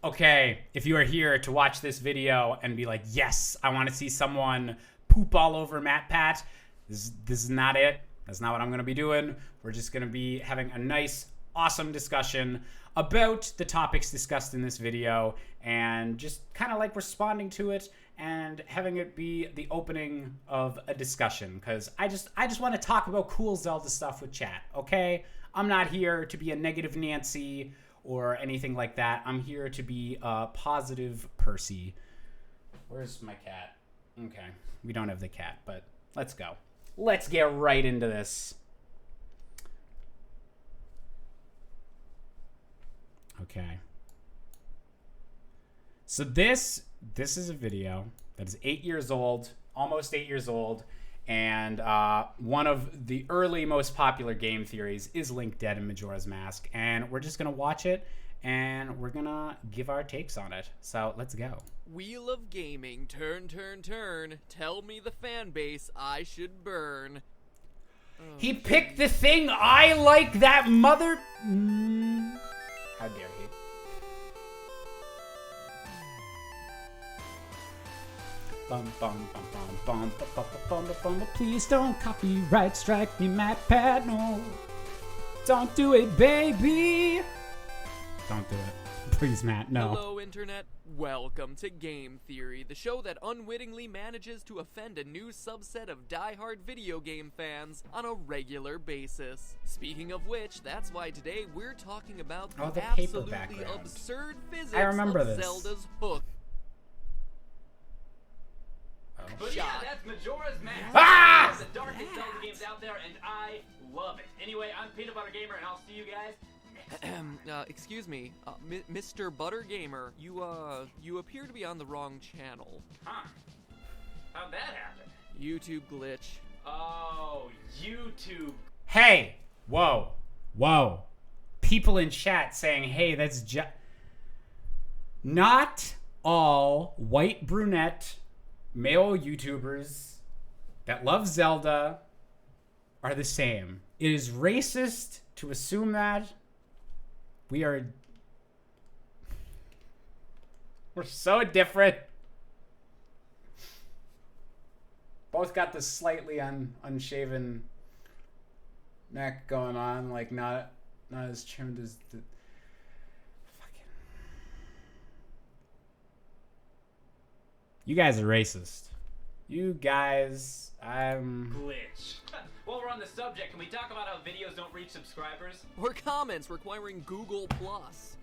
Okay, if you are here to watch this video and be like, yes, I want to see someone poop all over MatPat, this is not it. That's not what I'm going to be doing. We're just going to be having a nice, awesome discussion about the topics discussed in this video and just kind of like responding to it and having it be the opening of a discussion, because I just want to talk about cool Zelda stuff with chat, okay? I'm not here to be a negative Nancy or anything like that. I'm here to be a positive Percy. Where's my cat? Okay, we don't have the cat, but let's go. Let's get right into this. Okay. So this is a video that is 8 years old, almost 8 years old, and one of the early most popular game theories is Link dead in Majora's Mask, and we're just gonna watch it and we're gonna give our takes on it. So let's go. Wheel of Gaming, turn, turn, turn. Tell me the fan base I should burn. He picked the thing I like, that mother. How dare he? Bum, bum, bum, bum, bum, bum, bum, bum, bum. Please don't copyright strike me, MatPat. No, don't do it, baby. Don't do it, please, Matt. No. Hello, Internet. Welcome to Game Theory, the show that unwittingly manages to offend a new subset of die-hard video game fans on a regular basis. Speaking of which, that's why today we're talking about the absolutely absurd physics of Zelda's hook. But yeah, that's Majora's Mask. Ah! One of the darkest Zelda games out there, and I love it. Anyway, I'm Peanut Butter Gamer, and I'll see you guys next. Excuse me, Mr. Butter Gamer, you appear to be on the wrong channel. Huh? How'd that happen? YouTube glitch. Oh, YouTube. Hey, whoa, whoa. People in chat saying, hey, that's just... Not all white brunette male YouTubers that love Zelda are the same. It is racist to assume that. We're so different. Both got the slightly unshaven neck going on, like not as trimmed as the fucking. You guys are racist. You guys, Glitch. While we're on the subject, can we talk about how videos don't reach subscribers? Or comments requiring Google Plus.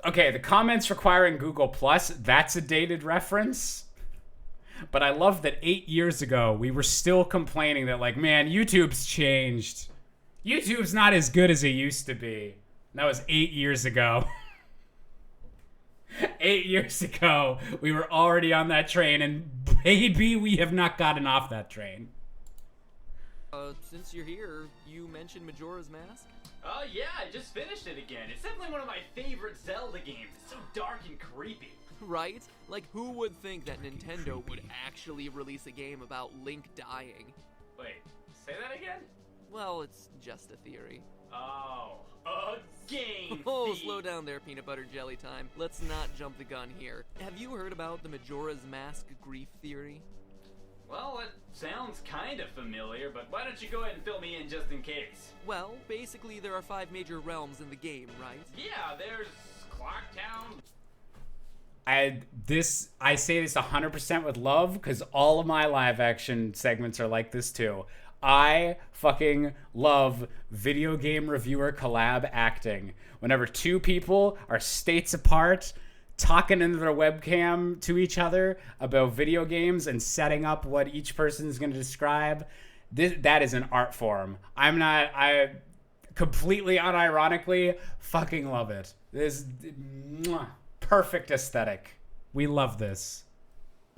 Okay, the comments requiring Google Plus, that's a dated reference. But I love that 8 years ago, we were still complaining that, like, man, YouTube's changed. YouTube's not as good as it used to be. That was 8 years ago. 8 years ago, we were already on that train, and baby, we have not gotten off that train. Since you're here, you mentioned Majora's Mask? Oh yeah, I just finished it again. It's definitely one of my favorite Zelda games. It's so dark and creepy. Right? Like, who would think that Nintendo would actually release a game about Link dying? Wait, say that again? Well, it's just a theory. Oh, a game Oh, thief. slow down there, peanut butter jelly time. Let's not jump the gun here. Have you heard about the Majora's Mask grief theory? Well, it sounds kind of familiar, but why don't you go ahead and fill me in just in case? Well, basically there are 5 major realms in the game, right? Yeah, there's Clocktown. I say this 100% with love, because all of my live action segments are like this too. I fucking love video game reviewer collab acting. Whenever two people are states apart, talking into their webcam to each other about video games and setting up what each person is going to describe, that is an art form. I completely unironically fucking love it. This perfect aesthetic. We love this.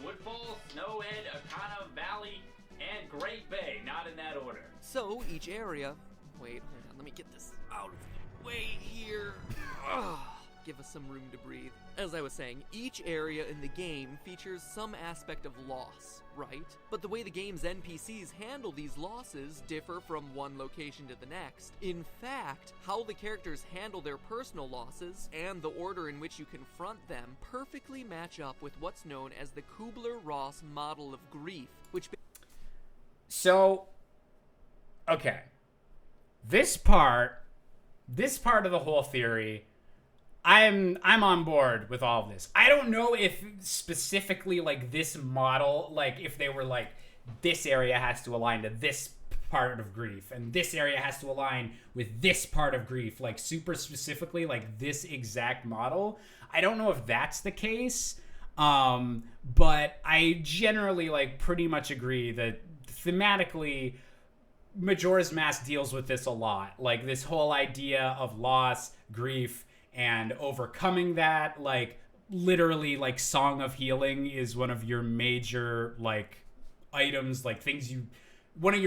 Woodfall, Snowhead, Akana Valley, and Great Bay. Not in that order. So, each area... Wait, hold on, let me get this out of the way here. give us some room to breathe. As I was saying, each area in the game features some aspect of loss, right? But the way the game's NPCs handle these losses differ from one location to the next. In fact, how the characters handle their personal losses and the order in which you confront them perfectly match up with what's known as the Kubler-Ross model of grief, which... So, okay. This part of the whole theory, I'm on board with all of this. I don't know if specifically like this model, like if they were like, this area has to align to this part of grief and this area has to align with this part of grief, like super specifically like this exact model. I don't know if that's the case, but I generally like pretty much agree that thematically Majora's Mask deals with this a lot. Like this whole idea of loss, grief, and overcoming that. Like literally like Song of Healing is one of your major like items, like things you, one of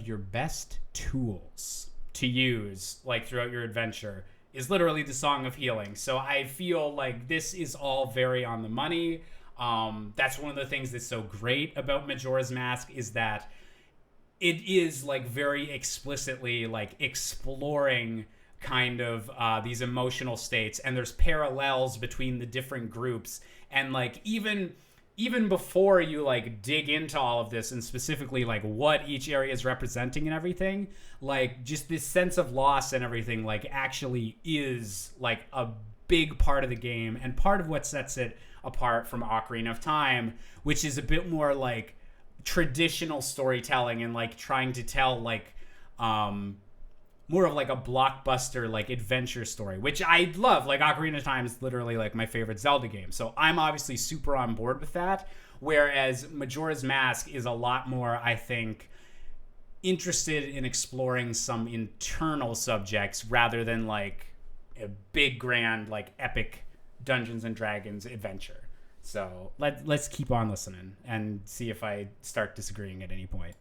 your best tools to use like throughout your adventure is literally the Song of Healing. So I feel like this is all very on the money. That's one of the things that's so great about Majora's Mask is that it is like very explicitly like exploring kind of these emotional states, and there's parallels between the different groups, and like even before you like dig into all of this and specifically like what each area is representing and everything, like just this sense of loss and everything like actually is like a big part of the game and part of what sets it apart from Ocarina of Time, which is a bit more like traditional storytelling and like trying to tell like more of like a blockbuster like adventure story, which I love. Like Ocarina of Time is literally like my favorite Zelda game, so I'm obviously super on board with that, whereas Majora's Mask is a lot more, I think, interested in exploring some internal subjects rather than like a big grand like epic Dungeons and Dragons adventure. So let's keep on listening and see if I start disagreeing at any point.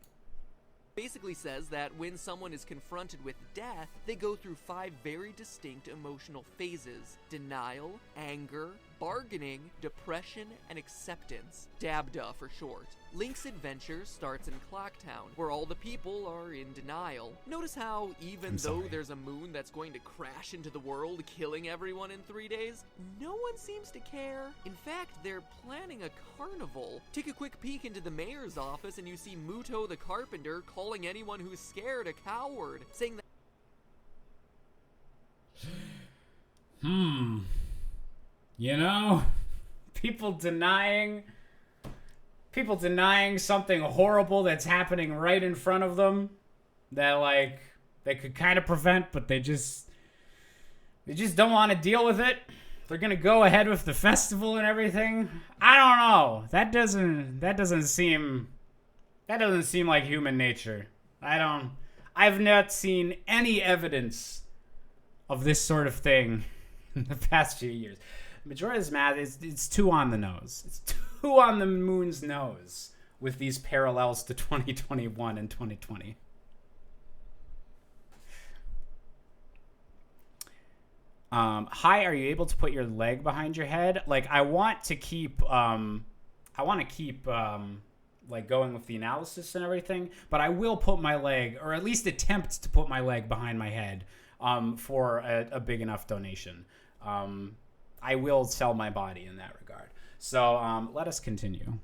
Basically says that when someone is confronted with death, they go through 5 very distinct emotional phases: denial, anger, bargaining, depression, and acceptance. DABDA for short. Link's adventure starts in Clocktown, where all the people are in denial. Notice how even though there's a moon that's going to crash into the world, killing everyone in 3 days, no one seems to care. In fact, they're planning a carnival. Take a quick peek into the mayor's office and you see Muto the carpenter calling anyone who's scared a coward, saying that you know, people denying something horrible that's happening right in front of them that like they could kind of prevent, but they just don't want to deal with it. They're gonna go ahead with the festival and everything. I don't know. That doesn't seem like human nature. I've not seen any evidence of this sort of thing in the past few years. Majora's Mask it's too on the nose. It's too on the moon's nose with these parallels to 2021 and 2020. Hi, are you able to put your leg behind your head? Like, I want to keep like going with the analysis and everything, but I will put my leg, or at least attempt to put my leg behind my head for a big enough donation. I will sell my body in that regard. So let us continue.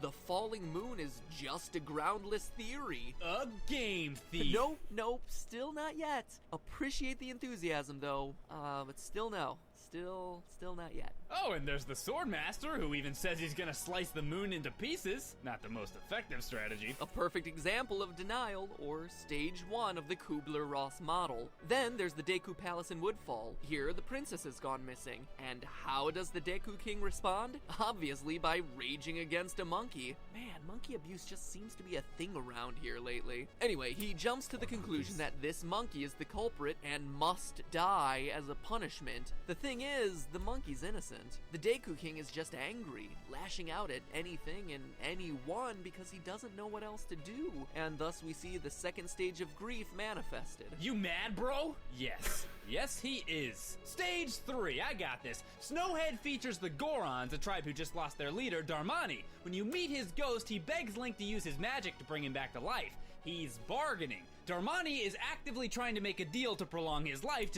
the falling moon is just a groundless theory. A game thief. Nope, still not yet. Appreciate the enthusiasm though, but still no. Still not yet. Oh, and there's the Swordmaster, who even says he's gonna slice the moon into pieces. Not the most effective strategy. A perfect example of denial, or stage 1 of the Kubler-Ross model. Then there's the Deku Palace in Woodfall. Here, the princess has gone missing. And how does the Deku King respond? Obviously by raging against a monkey. Man, monkey abuse just seems to be a thing around here lately. Anyway, he jumps to the conclusion that this monkey is the culprit and must die as a punishment. The thing thing is, the monkey's innocent. The Deku King is just angry, lashing out at anything and anyone because he doesn't know what else to do. And thus we see the second stage of grief manifested. You mad, bro? Yes. Yes, he is. Stage 3, I got this. Snowhead features the Gorons, a tribe who just lost their leader, Darmani. When you meet his ghost, he begs Link to use his magic to bring him back to life. He's bargaining. Darmani is actively trying to make a deal to prolong his life.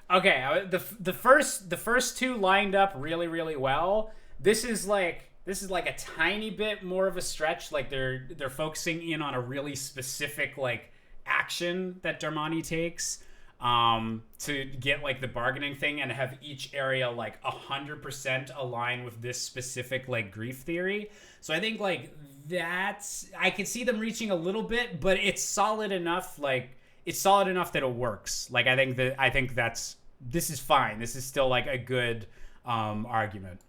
Okay, the first two lined up really, really well. This is like a tiny bit more of a stretch. Like they're focusing in on a really specific like action that Darmani takes to get like the bargaining thing and have each area like 100% align with this specific like grief theory. So I think like that's, I can see them reaching a little bit, but it's solid enough. Like it's solid enough that it works. Like I think this is fine. This is still like a good argument.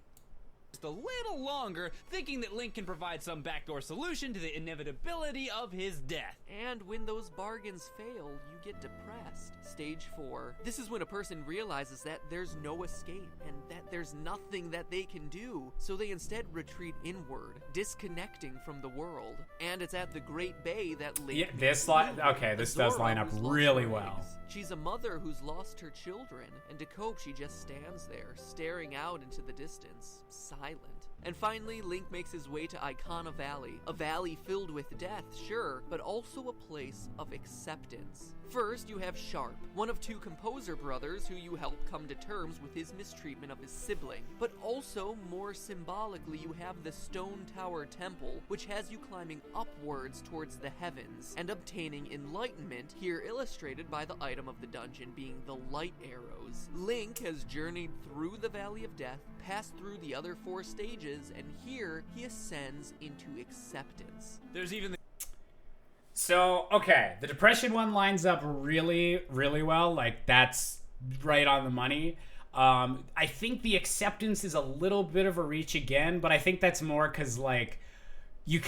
Just a little longer, thinking that Link can provide some backdoor solution to the inevitability of his death. And when those bargains fail, you get depressed. Stage 4. This is when a person realizes that there's no escape and that there's nothing that they can do, so they instead retreat inward, disconnecting from the world. And it's at the Great Bay that Link this does line up really well. She's a mother who's lost her children, and to cope she just stands there, staring out into the distance, silent. And finally, Link makes his way to Icona Valley, a valley filled with death, sure, but also a place of acceptance. First, you have Sharp, one of 2 composer brothers who you help come to terms with his mistreatment of his sibling. But also, more symbolically, you have the Stone Tower Temple, which has you climbing upwards towards the heavens and obtaining enlightenment, here illustrated by the item of the dungeon being the light arrows. Link has journeyed through the Valley of Death, passed through the other 4 stages, and here he ascends into acceptance. There's even the So, okay, the depression one lines up really, really well. Like, that's right on the money. I think the acceptance is a little bit of a reach again, but I think that's more because, like, you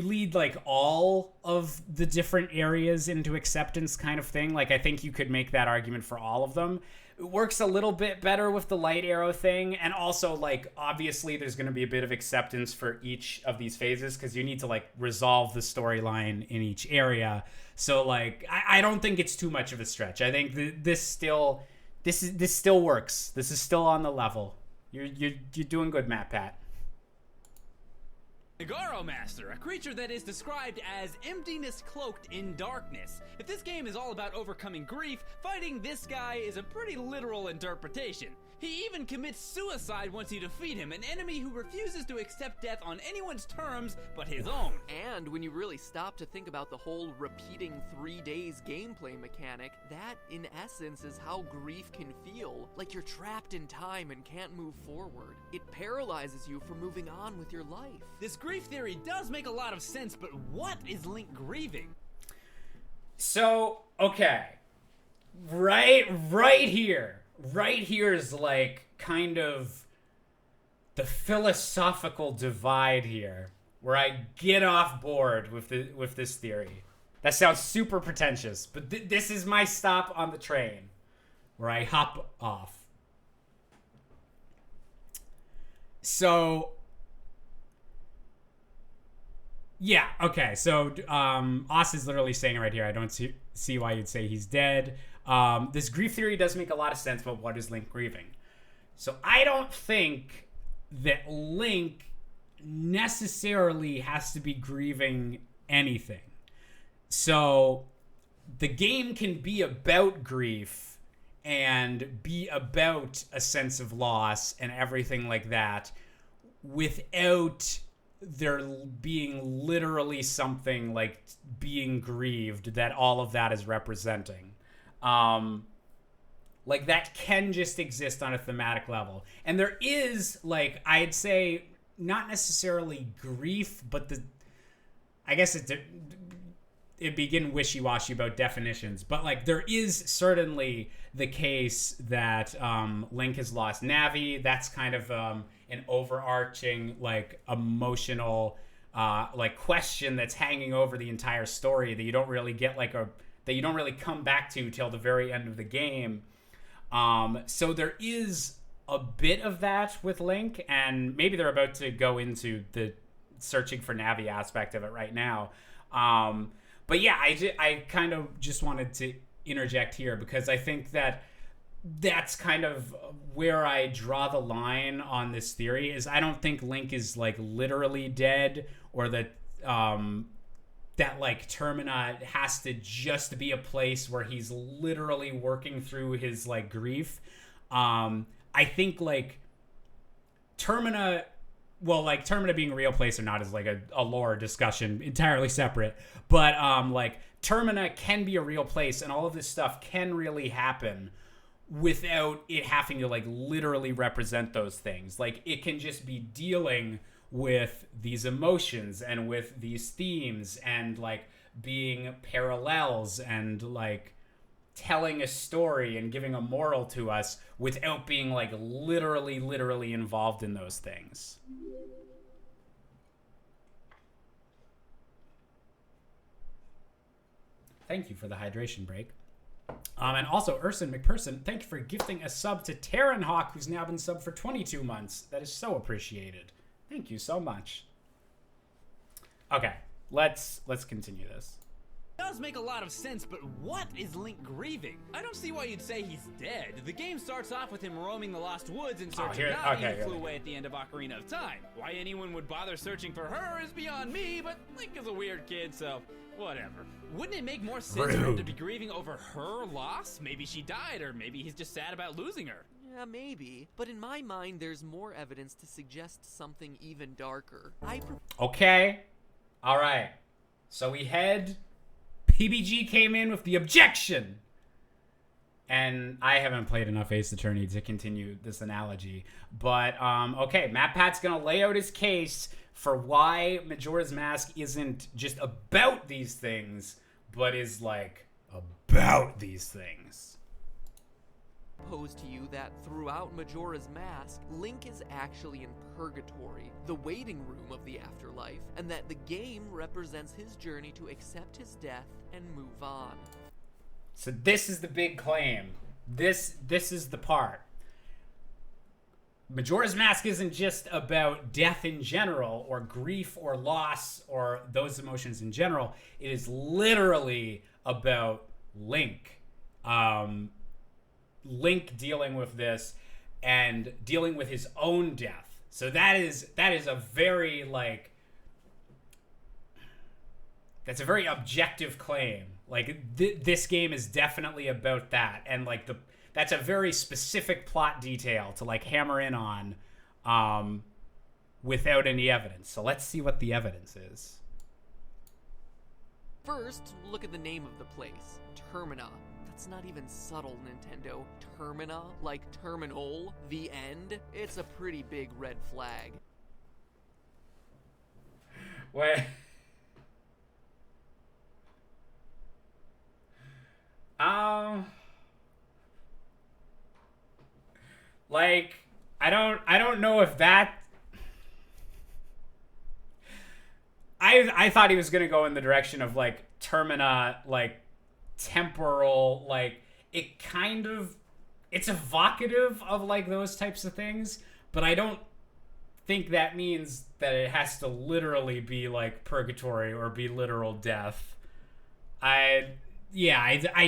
lead, like, all of the different areas into acceptance kind of thing. Like, I think you could make that argument for all of them. It works a little bit better with the light arrow thing, and also, like, obviously there's going to be a bit of acceptance for each of these phases because you need to, like, resolve the storyline in each area. So, like, I don't think it's too much of a stretch. I think this still works. This is still on the level. You're doing good, MatPat. Nagaro Master, a creature that is described as emptiness cloaked in darkness. If this game is all about overcoming grief, fighting this guy is a pretty literal interpretation. He even commits suicide once you defeat him, an enemy who refuses to accept death on anyone's terms but his own. And when you really stop to think about the whole repeating 3 days gameplay mechanic, that in essence is how grief can feel, like you're trapped in time and can't move forward. It paralyzes you from moving on with your life. This grief theory does make a lot of sense, but what is Link grieving? So, okay, right here is like kind of the philosophical divide here, where I get off board with this theory. That sounds super pretentious, but this is my stop on the train, where I hop off. So, yeah, okay. So, Oz is literally saying it right here. I don't see why you'd say he's dead. This grief theory does make a lot of sense, but what is Link grieving? So I don't think that Link necessarily has to be grieving anything. So the game can be about grief and be about a sense of loss and everything like that without there being literally something like being grieved that all of that is representing. Like that can just exist on a thematic level. And there is, like, I'd say not necessarily grief, but I guess it begin wishy-washy about definitions, but like there is certainly the case that Link has lost Navi. That's kind of an overarching like emotional like question that's hanging over the entire story that you don't really get that you don't really come back to till the very end of the game. So there is a bit of that with Link, and maybe they're about to go into the searching for Navi aspect of it right now. But yeah, I kind of just wanted to interject here because I think that that's kind of where I draw the line on this theory. Is I don't think Link is like literally dead, or that that like Termina has to just be a place where he's literally working through his like grief. I think like Termina, well, like Termina being a real place or not is like a lore discussion entirely separate. But like Termina can be a real place, and all of this stuff can really happen without it having to like literally represent those things. Like it can just be dealing with these emotions and with these themes and like being parallels and like telling a story and giving a moral to us without being like literally involved in those things. Thank you for the hydration break. And also, Urson McPherson, thank you for gifting a sub to Terran Hawk, who's now been subbed for 22 months. That is so appreciated. Thank you so much. Okay, let's continue this. Does make a lot of sense, but what is Link grieving? I don't see why you'd say he's dead. The game starts off with him roaming the Lost Woods in search of Navi, who flew away at the end of Ocarina of Time. Why anyone would bother searching for her is beyond me, but Link is a weird kid, so whatever. Wouldn't it make more sense for him to be grieving over her loss? Maybe she died, or maybe he's just sad about losing her. Yeah, maybe. But in my mind, there's more evidence to suggest something even darker. Okay. All right. So we had... PBG came in with the objection. And I haven't played enough Ace Attorney to continue this analogy. But, okay, MatPat's going to lay out his case for why Majora's Mask isn't just about these things, but is, like, about these things. Pose to you that throughout Majora's Mask, Link is actually in purgatory, the waiting room of the afterlife, and that the game represents his journey to accept his death and move on. So this is the big claim. This is the part. Majora's Mask isn't just about death in general, or grief, or loss, or those emotions in general. It is literally about Link. Link dealing with this and dealing with his own death. So that is a very like, that's a very objective claim. Like this game is definitely about that, and like that's a very specific plot detail to like hammer in on without any evidence. So let's see what the evidence is. First, look at the name of the place, Termina. That's not even subtle, Nintendo. Termina, like terminal, the end. It's a pretty big red flag. Wait. Like, I don't know if that... I thought he was gonna go in the direction of, like, Termina, like, temporal, like, it kind of... It's evocative of, like, those types of things, but I don't think that means that it has to literally be, like, purgatory or be literal death. I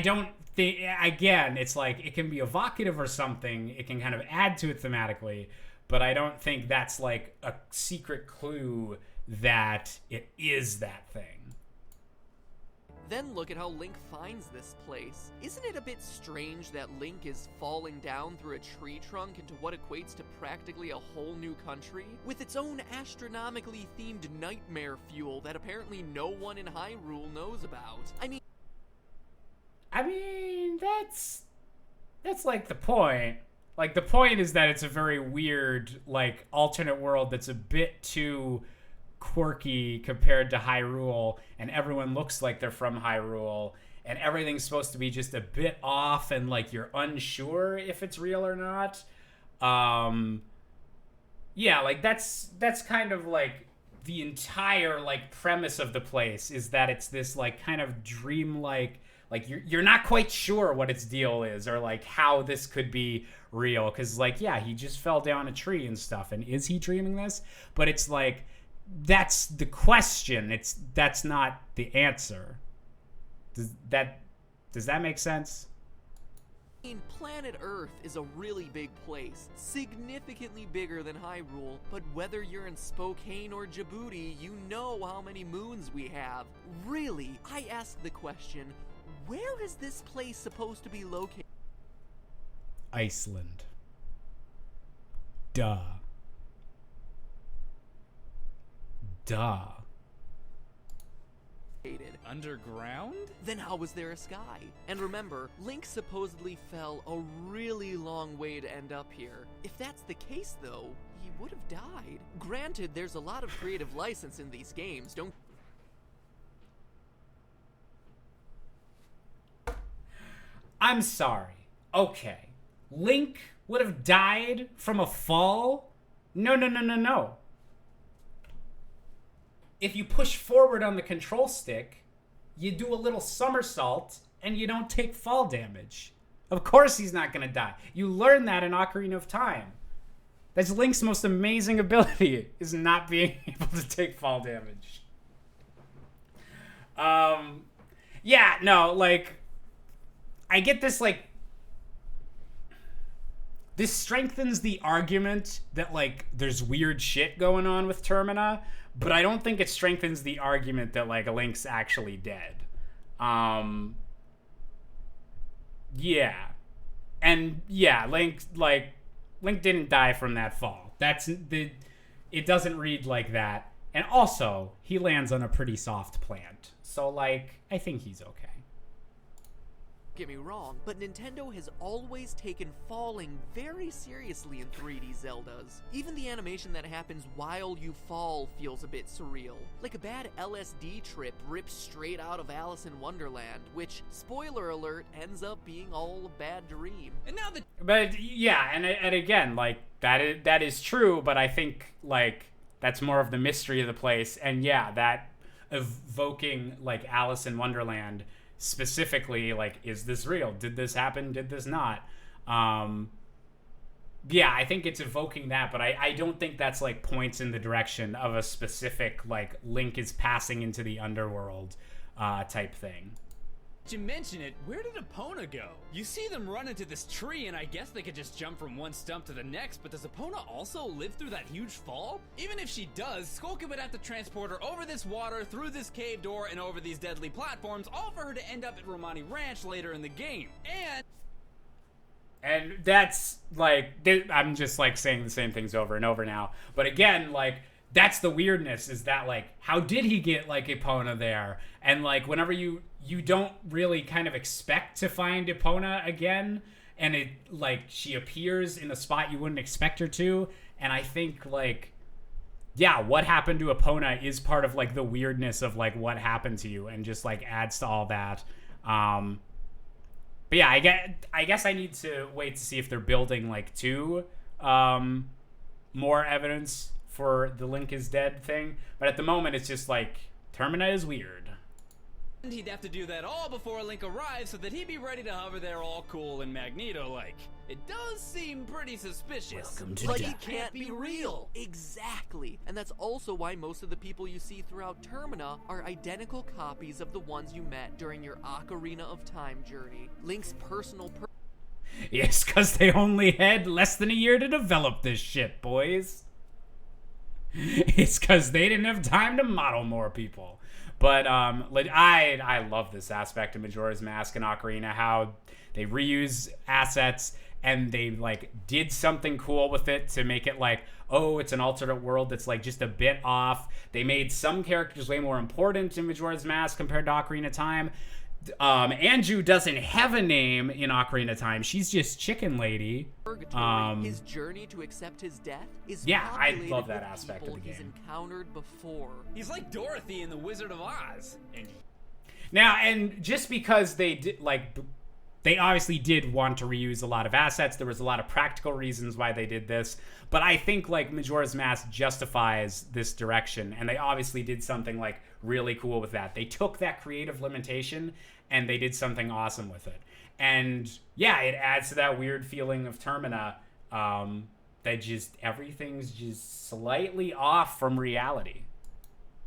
don't think, again, it's like it can be evocative or something. It can kind of add to it thematically, but I don't think that's like a secret clue that it is that thing. Then look at how Link finds this place. Isn't it a bit strange that Link is falling down through a tree trunk into what equates to practically a whole new country? With its own astronomically themed nightmare fuel that apparently no one in Hyrule knows about. I mean, that's like the point. Like, the point is that it's a very weird, like, alternate world that's a bit too quirky compared to Hyrule, and everyone looks like they're from Hyrule, and everything's supposed to be just a bit off, and, like, you're unsure if it's real or not. Yeah, like, that's kind of, like, the entire, like, premise of the place, is that it's this, like, kind of dreamlike, like you're not quite sure what its deal is or like how this could be real, because like, yeah, he just fell down a tree and stuff, and is he dreaming this? But it's like, that's the question. That's not the answer. Does that make sense? Planet Earth is a really big place, significantly bigger than Hyrule, but whether you're in Spokane or Djibouti, you know how many moons we have. Really, I ask the question, where is this place supposed to be located? Iceland. Duh. Underground? Then how was there a sky? And remember, Link supposedly fell a really long way to end up here. If that's the case though, he would have died. Granted, there's a lot of creative license in these games, don't... I'm sorry. Okay. Link would have died from a fall? No. If you push forward on the control stick, you do a little somersault and you don't take fall damage. Of course he's not going to die. You learn that in Ocarina of Time. That's Link's most amazing ability, is not being able to take fall damage. Yeah, no, like, I get this, like, this strengthens the argument that, like, there's weird shit going on with Termina, but I don't think it strengthens the argument that, like, Link's actually dead. Yeah. And, yeah, Link didn't die from that fall. It doesn't read like that. And also, he lands on a pretty soft plant. So, like, I think he's okay. Get me wrong, but Nintendo has always taken falling very seriously in 3D Zeldas. Even the animation that happens while you fall feels a bit surreal. Like a bad LSD trip ripped straight out of Alice in Wonderland, which, spoiler alert, ends up being all a bad dream. And now But yeah, and again, like, that is true, but I think, like, that's more of the mystery of the place. And yeah, that evoking, like, Alice in Wonderland specifically, like, is this real? Did this happen? Did this not? Yeah, I think it's evoking that, but I don't think that's, like, points in the direction of a specific, like, Link is passing into the underworld type thing. you mention it, where did Epona go? You see them run into this tree, and I guess they could just jump from one stump to the next, but does Epona also live through that huge fall? Even if she does, Skolka would have to transport her over this water, through this cave door, and over these deadly platforms, all for her to end up at Romani Ranch later in the game. And that's, like, I'm just, like, saying the same things over and over now. But again, like, that's the weirdness, is that, like, how did he get, like, Epona there? And, like, whenever you don't really kind of expect to find Epona again, and it, like, she appears in a spot you wouldn't expect her to, and I think, like, yeah, what happened to Epona is part of, like, the weirdness of, like, what happened to you, and just, like, adds to all that. But yeah, I guess I need to wait to see if they're building, like, more evidence for the Link is dead thing. But at the moment, it's just like, Termina is weird. And he'd have to do that all before Link arrives so that he'd be ready to hover there all cool and Magneto-like. It does seem pretty suspicious. Welcome to Like death. it can't be real. Exactly. And that's also why most of the people you see throughout Termina are identical copies of the ones you met during your Ocarina of Time journey. Link's personal Yes, because they only had less than a year to develop this shit, boys. It's because they didn't have time to model more people. But like I love this aspect of Majora's Mask and Ocarina, how they reuse assets and they like did something cool with it to make it like, oh, it's an alternate world that's like just a bit off. They made some characters way more important in Majora's Mask compared to Ocarina of Time. Anju doesn't have a name in Ocarina of Time. She's just Chicken Lady. Purgatory, his journey to accept his death is yeah, I populated love that with aspect of the people game. He's encountered before. He's like Dorothy in The Wizard of Oz. Now, and just because they did, like, they obviously did want to reuse a lot of assets. There was a lot of practical reasons why they did this. But I think, like, Majora's Mask justifies this direction. And they obviously did something, like, really cool with that. They took that creative limitation and they did something awesome with it. And yeah, it adds to that weird feeling of Termina, that just everything's just slightly off from reality.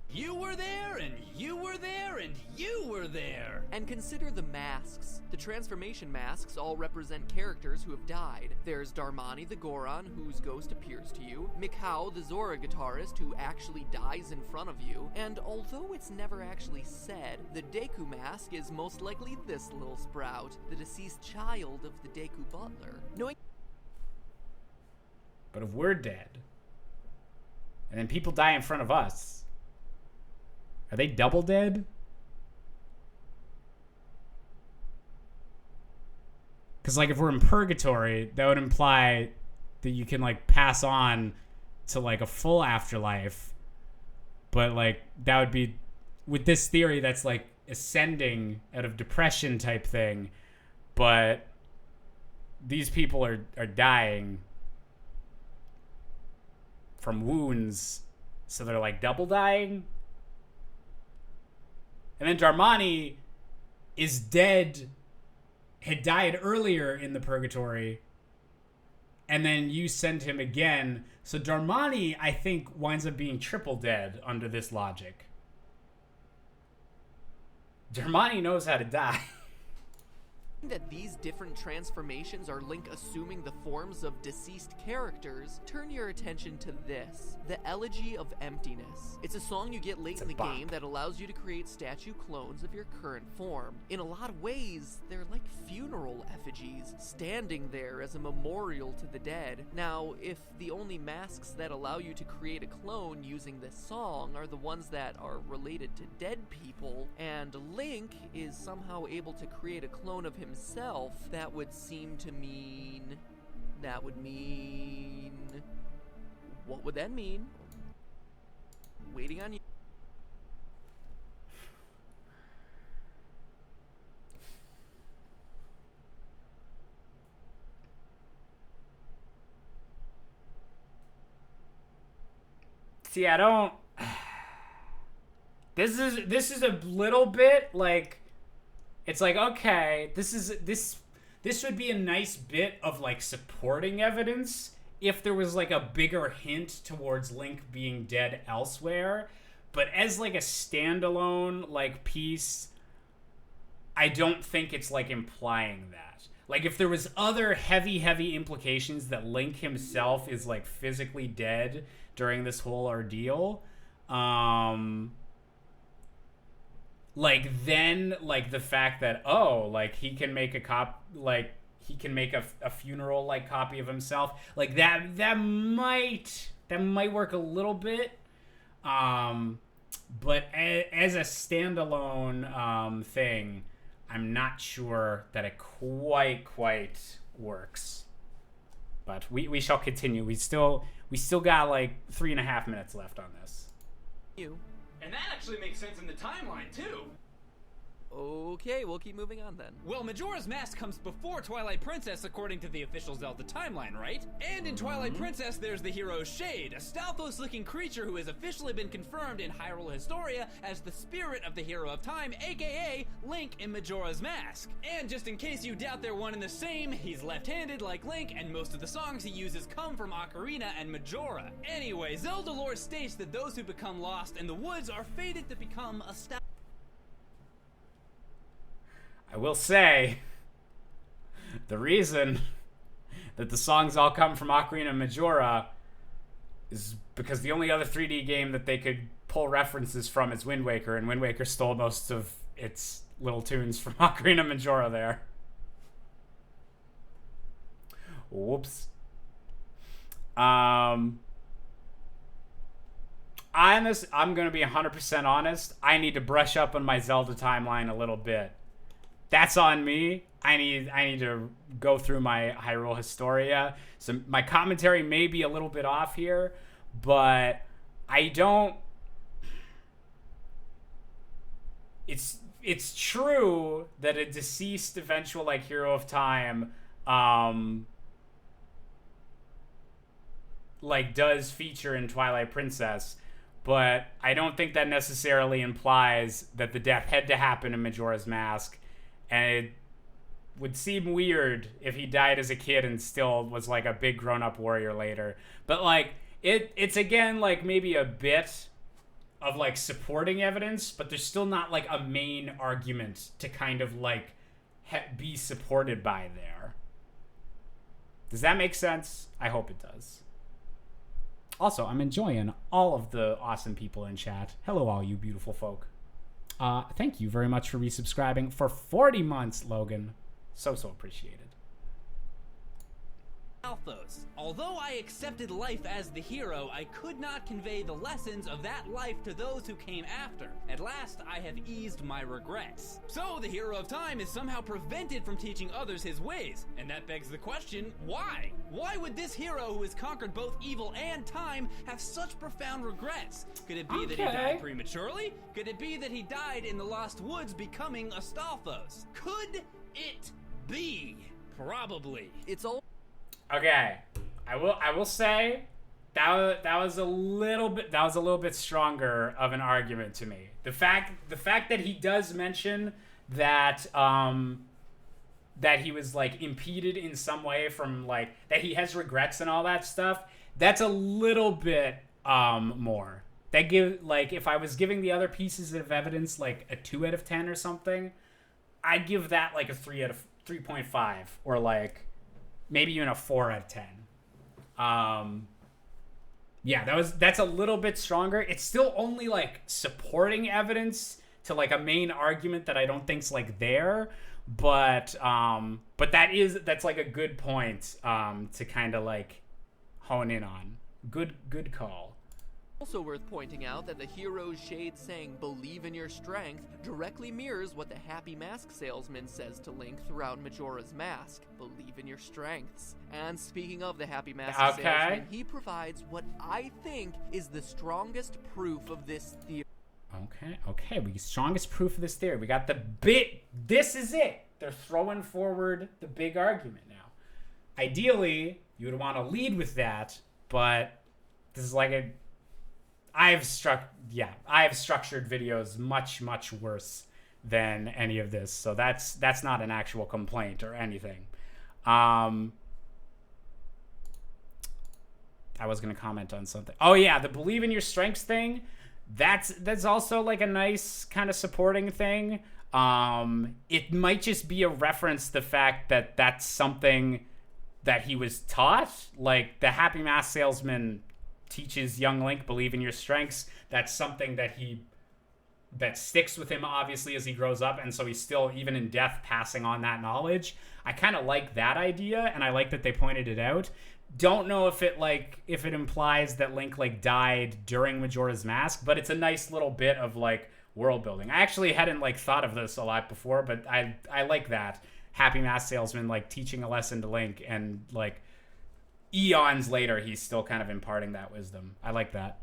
You were there, and you were there, and you were there. And consider the masks. The transformation masks all represent characters who have died. There's Darmani the Goron, whose ghost appears to you, Mikau the Zora guitarist, who actually dies in front of you, and although it's never actually said, the Deku mask is most likely this little sprout, the deceased child of the Deku butler. Knowing But if we're dead, and then people die in front of us, are they double dead? Because, like, if we're in purgatory, that would imply that you can, like, pass on to, like, a full afterlife. But, like, that would be, with this theory, that's, like, ascending out of depression type thing. But these people are dying from wounds, so they're, like, double dying. And then Darmani is dead, had died earlier in the purgatory, and then you send him again. So Darmani, I think, winds up being triple dead under this logic. Darmani knows how to die. that these different transformations are Link assuming the forms of deceased characters, turn your attention to this, the Elegy of Emptiness. It's a song you get late in the game that allows you to create statue clones of your current form. In a lot of ways, they're like funeral effigies, standing there as a memorial to the dead. Now, if the only masks that allow you to create a clone using this song are the ones that are related to dead people, and Link is somehow able to create a clone of himself, that would mean... What would that mean? Waiting on you. See, I don't... This is a little bit like... It's like, okay, this would be a nice bit of, like, supporting evidence if there was, like, a bigger hint towards Link being dead elsewhere. But as, like, a standalone, like, piece, I don't think it's, like, implying that. Like, if there was other heavy implications that Link himself is, like, physically dead during this whole ordeal, like, then, like, the fact that, oh, like, he can make a funeral, like, copy of himself, like, that might work a little bit, but as a standalone thing, I'm not sure that it quite works. But we shall continue. We still got, like, 3.5 minutes left on this. And that actually makes sense in the timeline, too. Okay, we'll keep moving on then. Well, Majora's Mask comes before Twilight Princess according to the official Zelda timeline, right? And in Twilight Princess, there's the hero Shade, a Stalfos-looking creature who has officially been confirmed in Hyrule Historia as the spirit of the hero of time, aka Link in Majora's Mask. And just in case you doubt they're one and the same, he's left-handed like Link, and most of the songs he uses come from Ocarina and Majora. Anyway, Zelda lore states that those who become lost in the woods are fated to become a I will say, the reason that the songs all come from Ocarina and Majora is because the only other 3D game that they could pull references from is Wind Waker, and Wind Waker stole most of its little tunes from Ocarina and Majora there. Whoops. I'm going to be 100% honest. I need to brush up on my Zelda timeline a little bit. That's on me. I need to go through my Hyrule Historia. So my commentary may be a little bit off here, but I don't... It's true that a deceased eventual, like, hero of time, like, does feature in Twilight Princess, but I don't think that necessarily implies that the death had to happen in Majora's Mask, And it would seem weird if he died as a kid and still was like a big grown-up warrior later. But like it's again like maybe a bit of like supporting evidence, but there's still not like a main argument to kind of like be supported by there. Does that make sense? I hope it does. Also, I'm enjoying all of the awesome people in chat. Hello, all you beautiful folk. Thank you very much for resubscribing for 40 months, Logan. So appreciated. Althos. Although I accepted life as the hero, I could not convey the lessons of that life to those who came after. At last, I have eased my regrets. So, the hero of time is somehow prevented from teaching others his ways. And that begs the question, why? Why would this hero who has conquered both evil and time have such profound regrets? Could it be that he died prematurely? Could it be that he died in the Lost Woods becoming a Stalthos? Could it be? Probably. It's all. Okay, I will say that was a little bit stronger of an argument to me. The fact that he does mention that that he was like impeded in some way from like that he has regrets and all that stuff. That's a little bit more. That give like if I was giving the other pieces of evidence like a 2 out of 10 or something, I'd give that like a 3.5 or like maybe even a 4 out of 10. Yeah, that's a little bit stronger. It's still only like supporting evidence to like a main argument that I don't think's like there, but that's like a good point to kind of like hone in on. Good call. Also worth pointing out that the hero's shade saying "believe in your strength" directly mirrors what the Happy Mask salesman says to Link throughout Majora's Mask. Believe in your strengths. And speaking of the Happy Mask salesman, he provides what I think is the strongest proof of this theory. Okay, we strongest proof of this theory. We got the bit. This is it. They're throwing forward the big argument now. Ideally, you would want to lead with that, but this is like a I have structured videos much worse than any of this, so that's not an actual complaint or anything. I was gonna comment on something. Oh yeah, the believe in your strengths thing. That's also like a nice kind of supporting thing. It might just be a reference to the fact that that's something that he was taught. Like the Happy Mask salesman teaches young Link, believe in your strengths. That's something that sticks with him obviously as he grows up, and so he's still, even in death, passing on that knowledge. I kind of like that idea, and I like that they pointed it out. Don't know if it implies that Link like died during Majora's Mask, but it's a nice little bit of like world building. I actually hadn't like thought of this a lot before, but I like that. Happy Mask salesman like teaching a lesson to Link, and like eons later he's still kind of imparting that wisdom. I like that.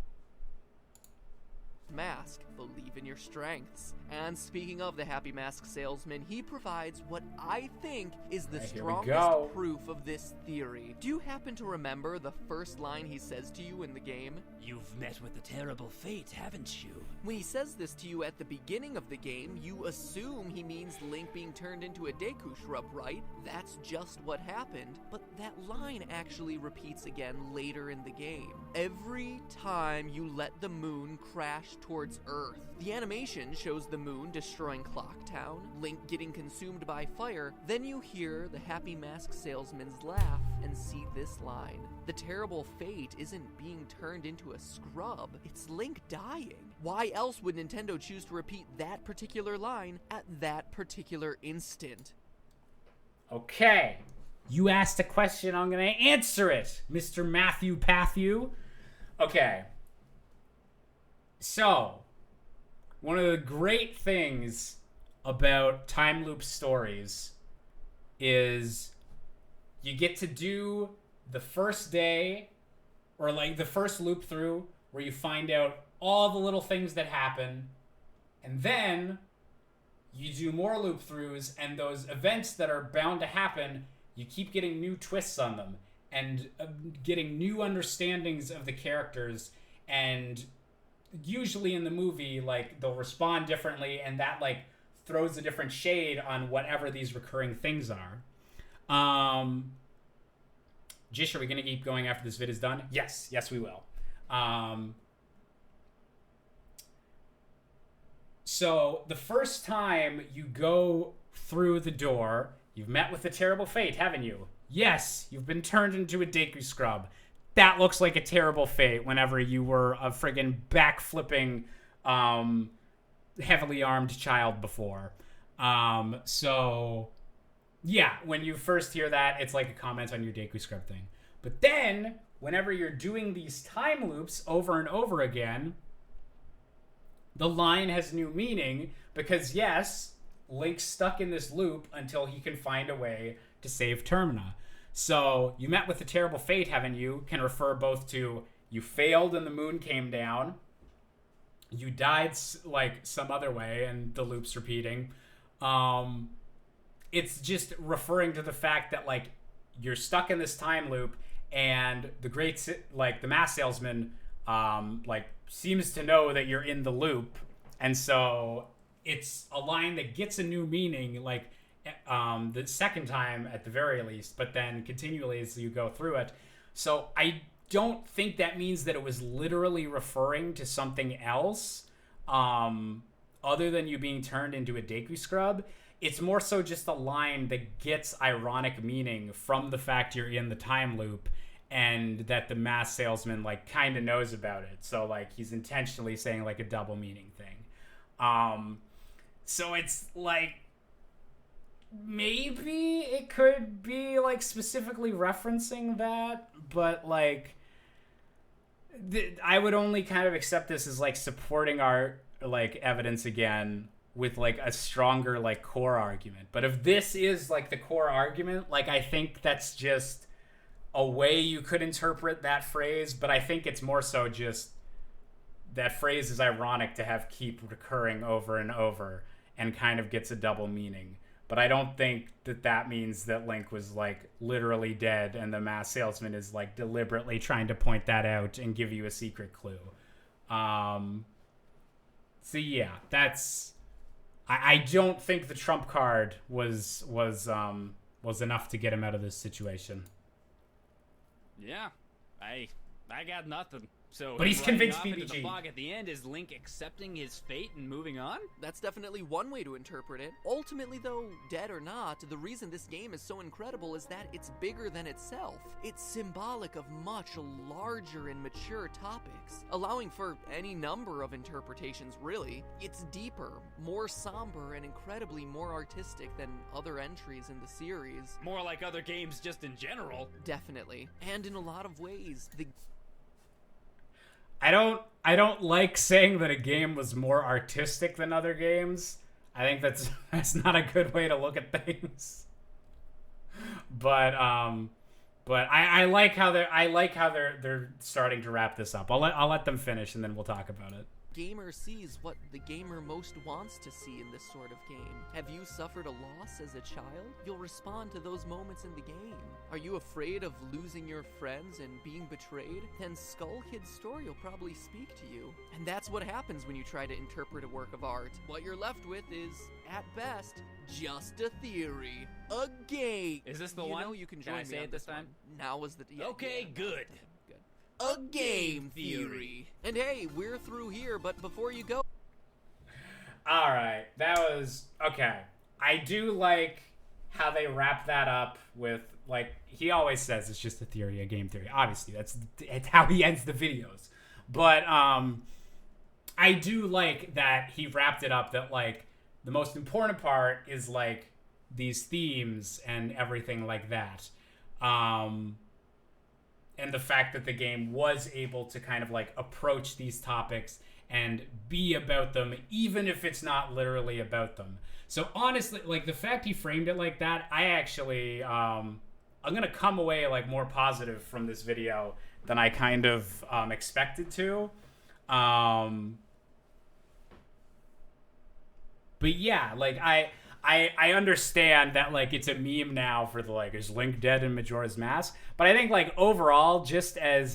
Mask, believe in your strengths. And speaking of the Happy Mask salesman, he provides what I think is the strongest proof of this theory. Do you happen to remember the first line he says to you in the game? You've met with a terrible fate, haven't you? When he says this to you at the beginning of the game, you assume he means Link being turned into a Deku shrub, right? That's just what happened, but that line actually repeats again later in the game. Every time you let the moon crash towards Earth, the animation shows the moon destroying Clocktown, Link getting consumed by fire, then you hear the Happy Mask salesman's laugh and see this line. The terrible fate isn't being turned into a scrub, it's Link dying. Why else would Nintendo choose to repeat that particular line at that particular instant? Okay, you asked a question, I'm gonna answer it, Mr. Matthew Patthew. Okay, so one of the great things about time loop stories is you get to do the first day or like the first loop through where you find out all the little things that happen, and then you do more loop throughs, and those events that are bound to happen, you keep getting new twists on them and getting new understandings of the characters, and usually in the movie like they'll respond differently, and that like throws a different shade on whatever these recurring things are. Jish, are we going to keep going after this vid is done? Yes, we will. So the first time you go through the door, you've met with a terrible fate, haven't you? Yes, you've been turned into a Deku Scrub. That looks like a terrible fate whenever you were a friggin' backflipping, heavily armed child before. So, yeah, when you first hear that, it's like a comment on your Deku Scrub thing. But then, whenever you're doing these time loops over and over again, the line has new meaning because, yes, Link's stuck in this loop until he can find a way to save Termina. So, you met with a terrible fate, haven't you? Can refer both to you failed and the moon came down, you died like some other way and the loop's repeating. It's just referring to the fact that like you're stuck in this time loop and the mask salesman like seems to know that you're in the loop, and so it's a line that gets a new meaning like the second time at the very least, but then continually as you go through it. So I don't think that means that it was literally referring to something else other than you being turned into a Deku Scrub. It's more so just a line that gets ironic meaning from the fact you're in the time loop and that the mask salesman like kind of knows about it. So like he's intentionally saying like a double meaning thing. So it's like maybe it could be like specifically referencing that, but like I would only kind of accept this as like supporting our like evidence again with like a stronger like core argument. But if this is like the core argument, like I think that's just a way you could interpret that phrase, but I think it's more so just that phrase is ironic to have keep recurring over and over and kind of gets a double meaning. But I don't think that means that Link was like literally dead and the mask salesman is like deliberately trying to point that out and give you a secret clue. So yeah, that's I don't think the trump card was enough to get him out of this situation. Yeah, I got nothing. So, but he's convinced off into PPG. The fog at the end is Link accepting his fate and moving on? That's definitely one way to interpret it. Ultimately, though, dead or not, the reason this game is so incredible is that it's bigger than itself. It's symbolic of much larger and mature topics, allowing for any number of interpretations, really. It's deeper, more somber, and incredibly more artistic than other entries in the series. More like other games just in general. Definitely. And in a lot of ways, I don't like saying that a game was more artistic than other games. I think that's not a good way to look at things. But I like how they're starting to wrap this up. I'll let them finish and then we'll talk about it. Gamer sees what the gamer most wants to see in this sort of game. Have you suffered a loss as a child? You'll respond to those moments in the game. Are you afraid of losing your friends and being betrayed? Then Skull Kid's story will probably speak to you. And that's what happens when you try to interpret a work of art. What you're left with is, at best, just a theory. A game. Is this the one? You know you can join I me say on it this time? one. Now is the... Yeah, Okay, yeah. good. A game theory. And hey, we're through here, but before you go... Alright, that was... Okay. I do like how they wrap that up with, like, he always says it's just a theory, a game theory. Obviously, it's how he ends the videos. But, I do like that he wrapped it up that, like, the most important part is, like, these themes and everything like that. And the fact that the game was able to kind of like approach these topics and be about them, even if it's not literally about them. So honestly, like the fact he framed it like that, I actually, I'm going to come away like more positive from this video than I kind of expected to. But yeah, like I understand that like it's a meme now for the like is Link dead in Majora's Mask, but I think like overall just as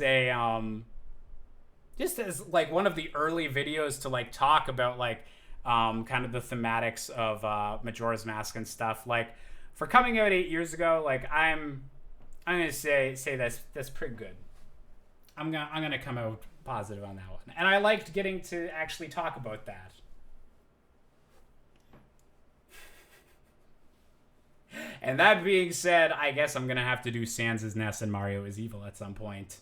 like one of the early videos to like talk about like kind of the thematics of Majora's Mask and stuff. Like, for coming out 8 years ago, like I'm gonna say that's pretty good. I'm gonna come out positive on that one, and I liked getting to actually talk about that. And that being said, I guess I'm gonna have to do Sans' Nest and Mario is Evil at some point.